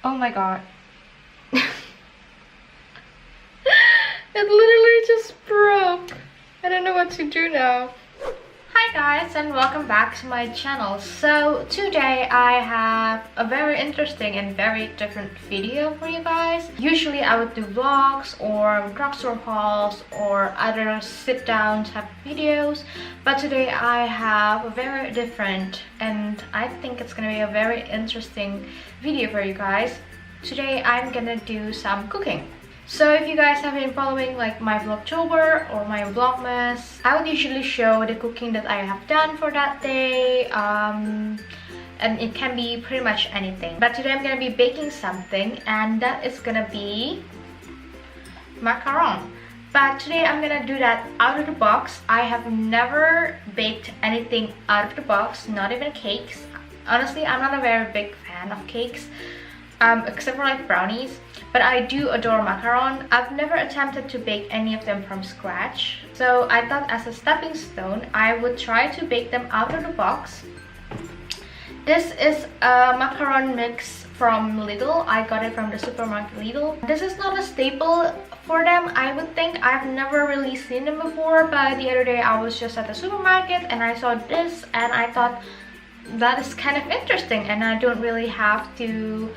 Oh my god. It literally just broke. I don't know what to do now. Hi guys, and welcome back to my channel. So today I have a very interesting and very different video for you guys. Usually I would do vlogs or drugstore hauls or other sit down type of videos, but today I have a very different, and I think it's gonna be a very interesting video for you guys. Today I'm gonna do some cooking. So if you guys have been following like my Vlogtober or my Vlogmas, I would usually show the cooking that I have done for that day, and it can be pretty much anything. But today I'm gonna be baking something, and that is gonna be macaron. But today I'm gonna do that out of the box. I have never baked anything out of the box, not even cakes. Honestly, I'm not a very big fan of cakes, except for like brownies. But I do adore macaron. I've never attempted to bake any of them from scratch. So I thought as a stepping stone, I would try to bake them out of the box. This is a macaron mix from Lidl. I got it from the supermarket Lidl. This is not a staple for them, I would think. I've never really seen them before, but the other day I was just at the supermarket and I saw this and I thought that is kind of interesting, and I don't really have to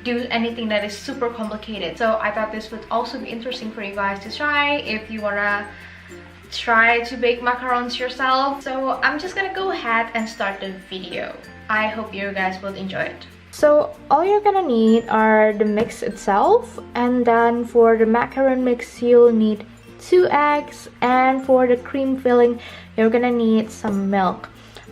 do anything that is super complicated. So I thought this would also be interesting for you guys to try if you wanna try to bake macarons yourself. So I'm just gonna go ahead and start the video. I hope you guys will enjoy it. So all you're gonna need are the mix itself, and then for the macaron mix you'll need 2 eggs, and for the cream filling you're gonna need some milk.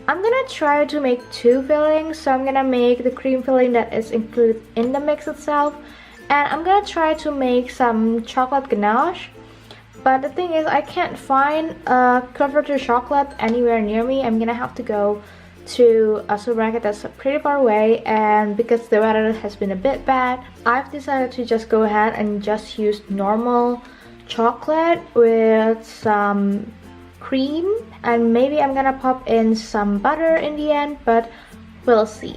I'm gonna try to make 2 fillings, so I'm gonna make the cream filling that is included in the mix itself, and I'm gonna try to make some chocolate ganache. But the thing is, I can't find a comforter chocolate anywhere near me. I'm gonna have to go to a supermarket that's pretty far away, and because the weather has been a bit bad, I've decided to just go ahead and just use normal chocolate with some cream, and maybe I'm gonna pop in some butter in the end, but we'll see.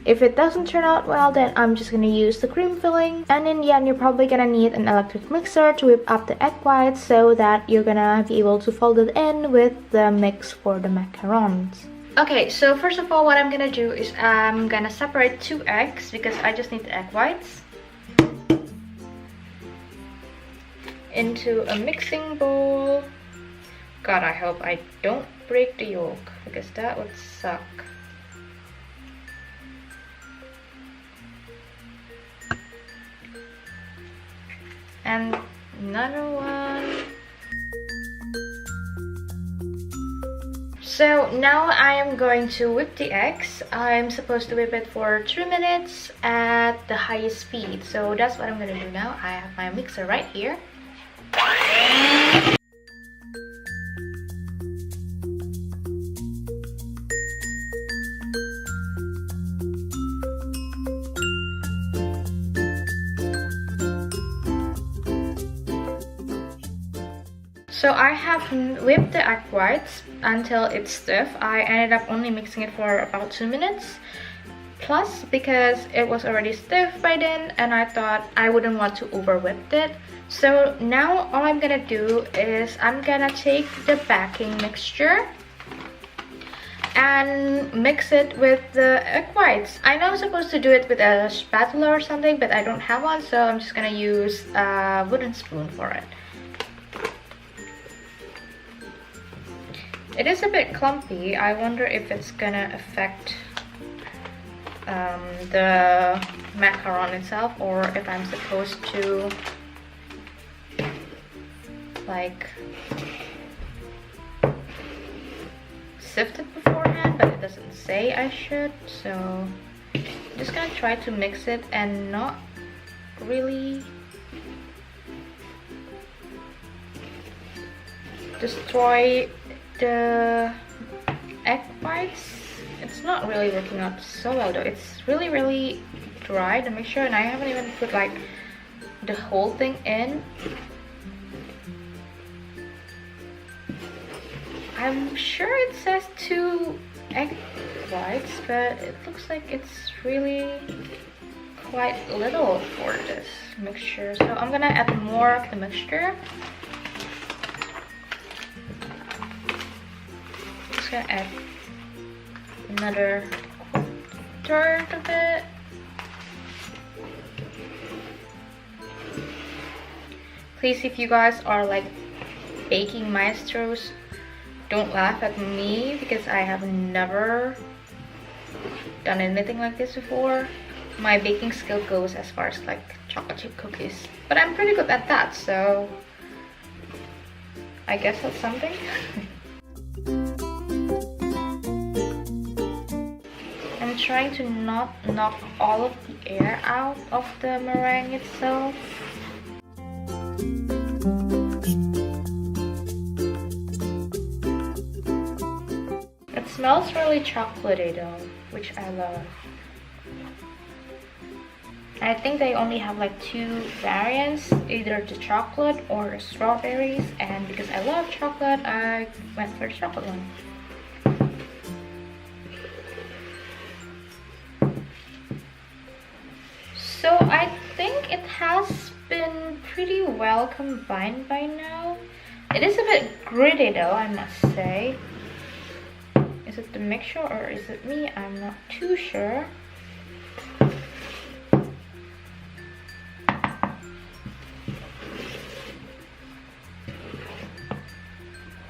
If it doesn't turn out well, then I'm just gonna use the cream filling, and in the end you're probably gonna need an electric mixer to whip up the egg whites so that you're gonna be able to fold it in with the mix for the macarons. Okay, so first of all what I'm gonna do is I'm gonna separate 2 eggs because I just need the egg whites into a mixing bowl. God, I hope I don't break the yolk, because that would suck. And another one. So now I am going to whip the eggs. I'm supposed to whip it for 3 minutes at the highest speed. So that's what I'm gonna do now. I have my mixer right here. So I have whipped the egg whites until it's stiff. I ended up only mixing it for about 2 minutes plus, because it was already stiff by then and I thought I wouldn't want to over whip it. So now all I'm gonna do is I'm gonna take the backing mixture and mix it with the egg whites. I know I'm supposed to do it with a spatula or something, but I don't have one, so I'm just gonna use a wooden spoon for it. It is a bit clumpy. I wonder if it's gonna affect the macaron itself, or if I'm supposed to like sift it beforehand, but it doesn't say I should. So I'm just gonna try to mix it and not really destroy the egg whites. It's not really working out so well though. It's really dry, the mixture, and I haven't even put like the whole thing in. I'm sure it says 2 egg whites, but it looks like it's really quite little for this mixture, so I'm gonna add more of the mixture. Just gonna add another third of it. Please, if you guys are like baking maestros, don't laugh at me because I have never done anything like this before. My baking skill goes as far as like chocolate chip cookies, but I'm pretty good at that, so I guess that's something. I'm trying to not knock all of the air out of the meringue itself. It smells really chocolatey though, which I love. I think they only have like 2 variants, either the chocolate or the strawberries, and because I love chocolate, I went for the chocolate one. So I think it has been pretty well combined by now. It is a bit gritty though, I must say. Is it the mixture or is it me? I'm not too sure.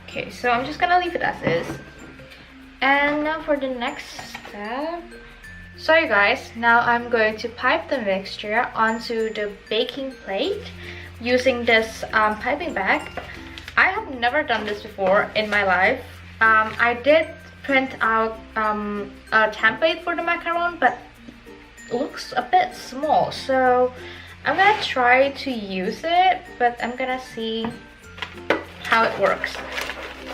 Okay, so I'm just gonna leave it as is. And now for the next step. So you guys, now I'm going to pipe the mixture onto the baking plate using this piping bag. I have never done this before in my life. I did print out a template for the macaron, but it looks a bit small, so I'm gonna try to use it, but I'm gonna see how it works.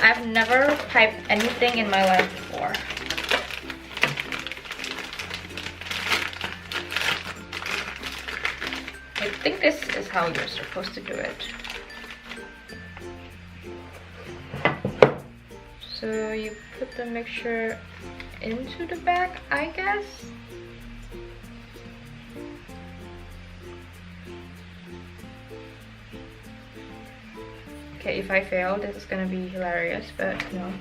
I've never piped anything in my life before. I think this is how you're supposed to do it. So you put the mixture into the bag, I guess. Okay, if I fail, this is gonna be hilarious, but no,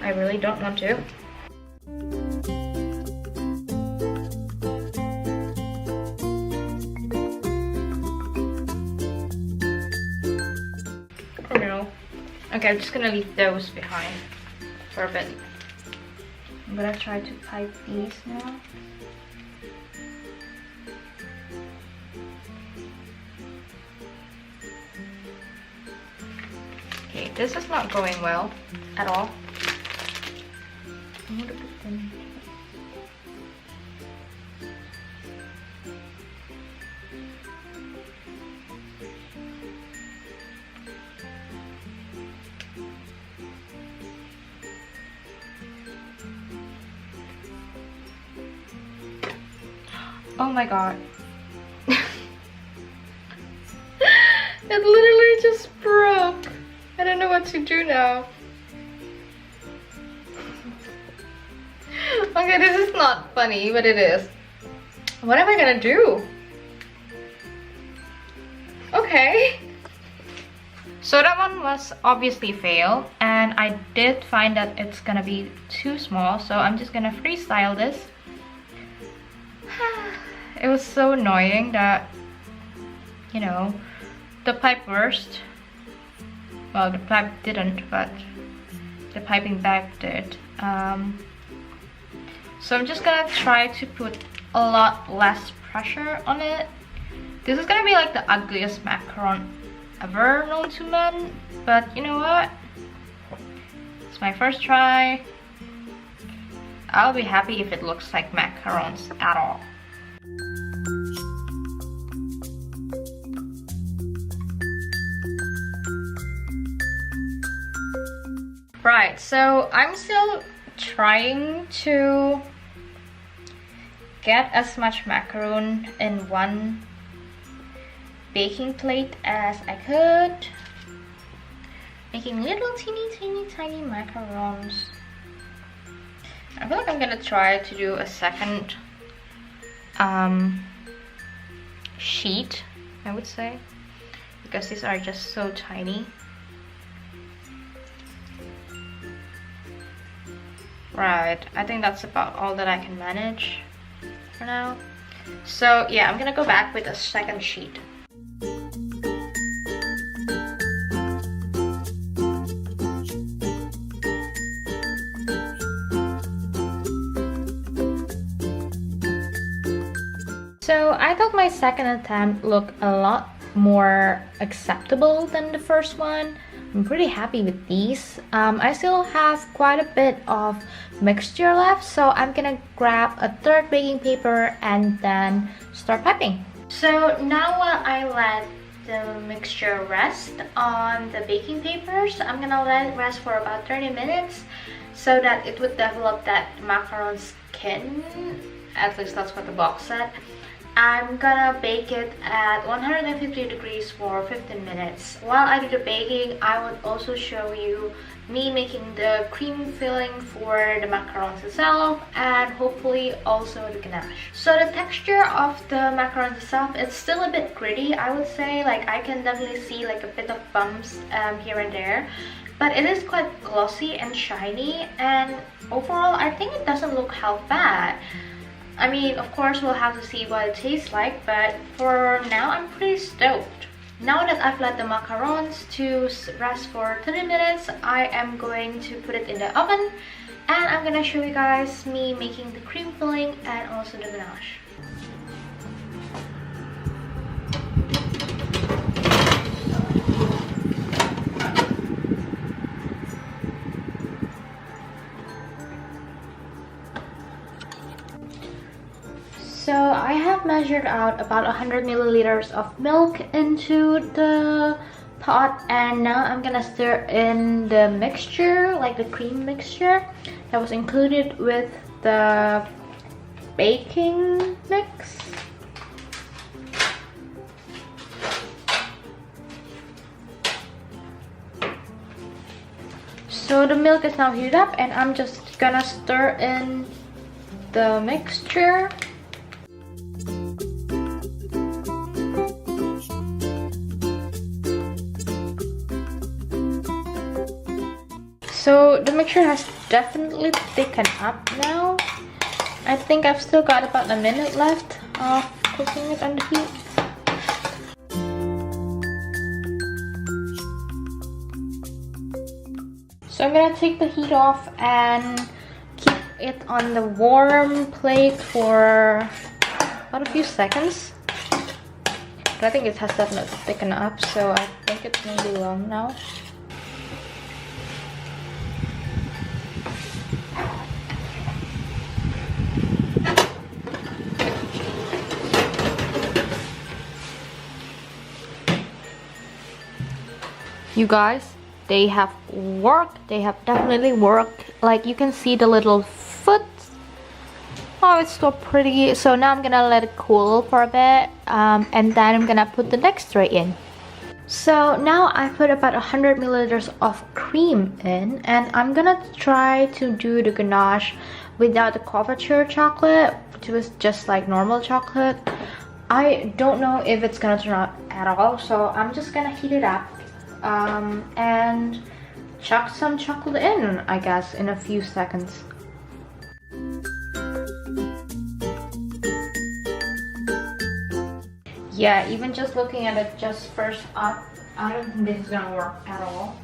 I really don't want to. Oh no. Okay, I'm just gonna leave those behind for a bit. I'm gonna try to pipe these now. Okay, this is not going well at all. I'm gonna put them. Oh my god. It literally just broke. I don't know what to do now. Okay, this is not funny, but it is. What am I gonna do? Okay. So that one was obviously fail, and I did find that it's gonna be too small, so I'm just gonna freestyle this. It was so annoying that, you know, the pipe burst. Well, the pipe didn't, but the piping bag did. So I'm just gonna try to put a lot less pressure on it. This is gonna be like the ugliest macaron ever known to men, but you know what? It's my first try. I'll be happy if it looks like macarons at all. Right, so I'm still trying to get as much macaron in one baking plate as I could, making little teeny tiny macarons. I feel like I'm gonna try to do a second sheet, I would say, because these are just so tiny. Right, I think that's about all that I can manage for now. So yeah, I'm gonna go back with a second sheet. So I thought my second attempt looked a lot more acceptable than the first one. I'm pretty happy with these. I still have quite a bit of mixture left, so I'm gonna grab a third baking paper and then start piping. So now while I let the mixture rest on the baking papers, I'm gonna let it rest for about 30 minutes so that it would develop that macaron skin. At least that's what the box said. I'm gonna bake it at 150 degrees for 15 minutes. While I do the baking, I would also show you me making the cream filling for the macarons itself, and hopefully also the ganache. So the texture of the macarons itself, it's still a bit gritty, I would say. Like, I can definitely see like a bit of bumps here and there, but it is quite glossy and shiny, and overall I think it doesn't look half bad. I mean, of course we'll have to see what it tastes like, but for now I'm pretty stoked. Now that I've let the macarons to rest for 30 minutes, I am going to put it in the oven, and I'm gonna show you guys me making the cream filling and also the ganache. So I have measured out about 100 milliliters of milk into the pot, and now I'm gonna stir in the mixture, like the cream mixture that was included with the baking mix. So the milk is now heated up, and I'm just gonna stir in the mixture. So the mixture has definitely thickened up now. I think I've still got about a minute left of cooking it on the heat. So I'm gonna take the heat off and keep it on the warm plate for about a few seconds. But I think it has definitely thickened up, so I think it's gonna be long now. You guys, they have worked. They have definitely worked. Like, you can see the little foot. Oh, it's so pretty. So now I'm gonna let it cool for a bit, and then I'm gonna put the next tray in. So now I put about 100 milliliters of cream in, and I'm gonna try to do the ganache without the couverture chocolate, which was just like normal chocolate. I don't know if it's gonna turn out at all, so I'm just gonna heat it up and chuck some chocolate in, I guess, in a few seconds. Yeah, even just looking at it just first up, I don't think this is gonna work at all.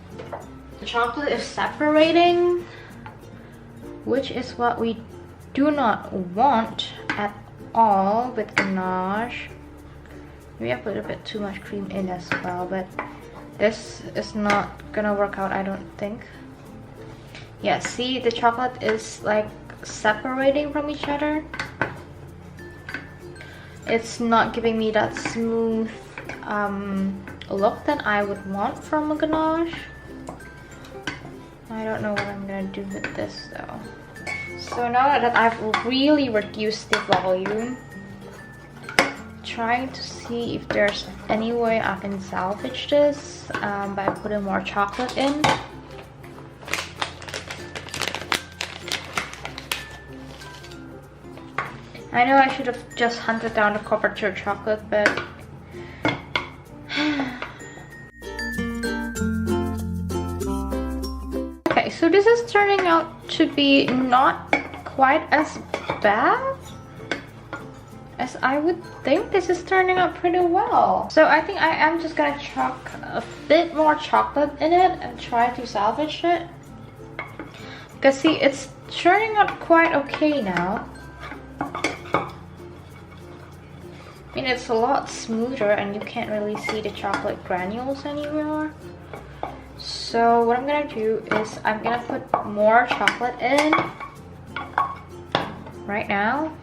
The chocolate is separating, which is what we do not want at all with ganache. Maybe I put a bit too much cream in as well, but this is not gonna work out, I don't think. Yeah, see, the chocolate is like separating from each other. It's not giving me that smooth look that I would want from a ganache. I don't know what I'm gonna do with this though. So now that I've really reduced the volume, trying to see if there's any way I can salvage this by putting more chocolate in. I know I should have just hunted down the cooperative chocolate, but okay, so this is turning out to be not quite as bad as I would think. This is turning out pretty well. So I think I am just gonna chuck a bit more chocolate in it and try to salvage it. Because see, it's turning out quite okay now. I mean, it's a lot smoother and you can't really see the chocolate granules anymore. So what I'm gonna do is I'm gonna put more chocolate in right now.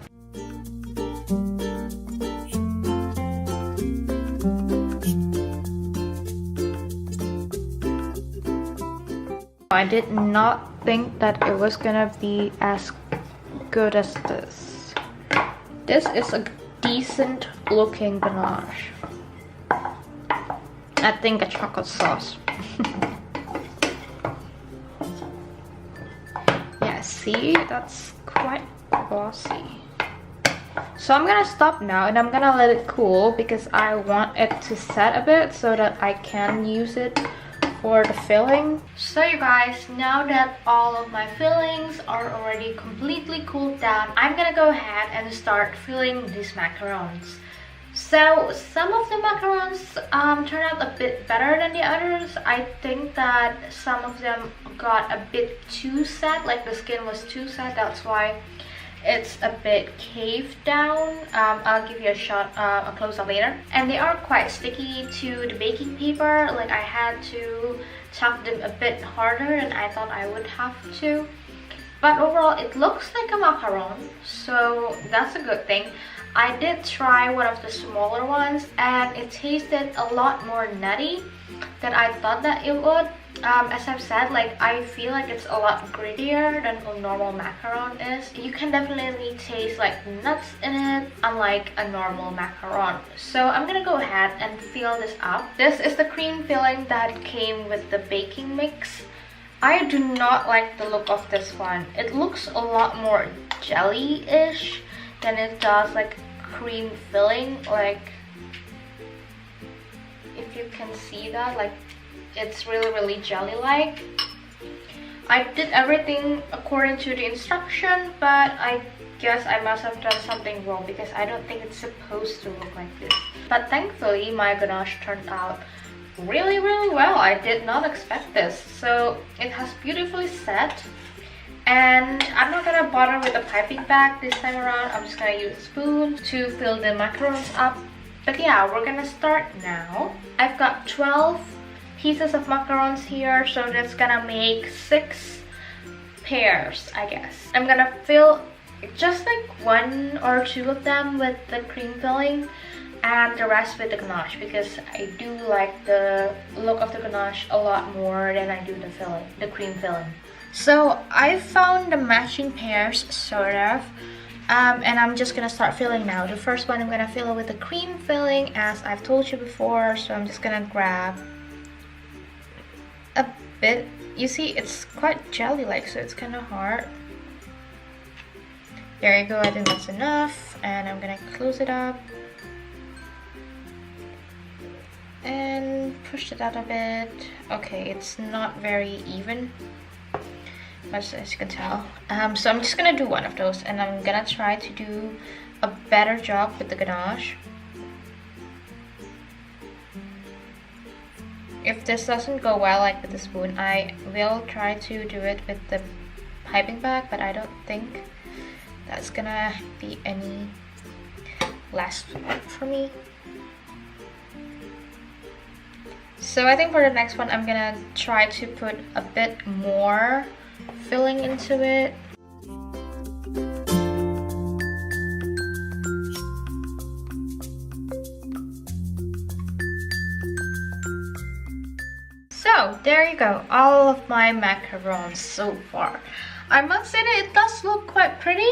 I did not think that it was gonna be as good as this. This is a decent looking ganache. I think a chocolate sauce. Yeah, see, that's quite glossy. So I'm gonna stop now and I'm gonna let it cool because I want it to set a bit so that I can use it for the filling. So you guys, now that all of my fillings are already completely cooled down, I'm gonna go ahead and start filling these macarons. So some of the macarons turned out a bit better than the others. I think that some of them got a bit too set, like the skin was too set, that's why it's a bit caved down. I'll give you a close-up later. And they are quite sticky to the baking paper. Like I had to tap them a bit harder than I thought I would have to. But overall, it looks like a macaron, so that's a good thing. I did try one of the smaller ones and it tasted a lot more nutty than I thought that it would. As I've said, like I feel like it's a lot grittier than a normal macaron is. You can definitely taste like nuts in it, unlike a normal macaron. So I'm gonna go ahead and fill this up. This is the cream filling that came with the baking mix. I do not like the look of this one. It looks a lot more jelly-ish than it does like cream filling. Like if you can see that, like it's really jelly-like. I did everything according to the instruction, but I guess I must have done something wrong because I don't think it's supposed to look like this. But thankfully my ganache turned out really well. I did not expect this. So it has beautifully set, and I'm not gonna bother with a piping bag this time around. I'm just gonna use a spoon to fill the macarons up. But yeah, we're gonna start now. I've got 12 pieces of macarons here, so that's gonna make 6 pairs, I guess. I'm gonna fill just like 1 or 2 of them with the cream filling and the rest with the ganache, because I do like the look of the ganache a lot more than I do the filling, the cream filling. So I found the matching pairs, sort of. And I'm just gonna start filling now. The first one I'm gonna fill with the cream filling, as I've told you before. So I'm just gonna grab a bit. You see, it's quite jelly-like, so it's kind of hard. There you go. I think that's enough, and I'm gonna close it up and push it out a bit. Okay, it's not very even, as you can tell. So I'm just gonna do one of those, and I'm gonna try to do a better job with the ganache. If this doesn't go well, like with the spoon, I will try to do it with the piping bag, but I don't think that's gonna be any less for me. So I think for the next one, I'm gonna try to put a bit more filling into it. So there you go, all of my macarons so far. I must say that it does look quite pretty,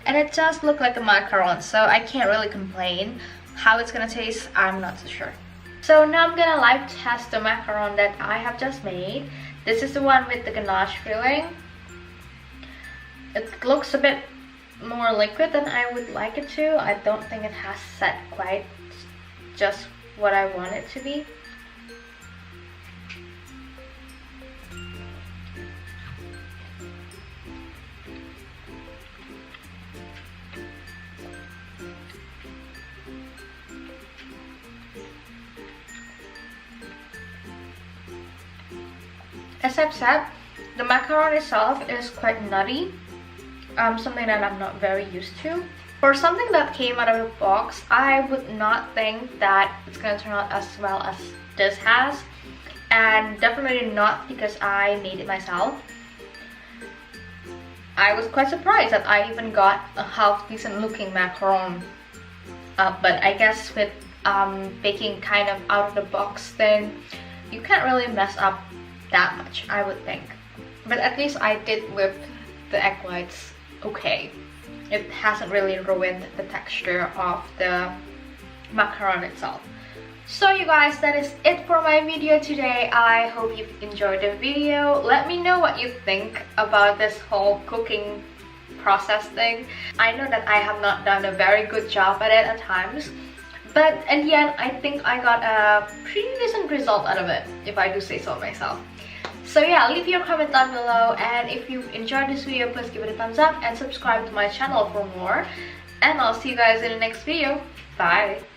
and it does look like a macaron, so I can't really complain. How it's gonna taste, I'm not so sure. So now I'm gonna live test the macaron that I have just made. This is the one with the ganache filling. It looks a bit more liquid than I would like it to. I don't think it has set quite just what I want it to be. As I've said, the macaron itself is quite nutty, something that I'm not very used to. For something that came out of the box, I would not think that it's gonna turn out as well as this has, and definitely not because I made it myself. I was quite surprised that I even got a half decent looking macaron, but I guess with baking kind of out of the box thing, you can't really mess up that much, I would think. But at least I did whip the egg whites okay. It hasn't really ruined the texture of the macaron itself. So you guys, that is it for my video today. I hope you enjoyed the video. Let me know what you think about this whole cooking process thing. I know that I have not done a very good job at it at times, but in the end, I think I got a pretty decent result out of it, if I do say so myself. So yeah, leave your comment down below, and if you enjoyed this video, please give it a thumbs up and subscribe to my channel for more. And I'll see you guys in the next video. Bye!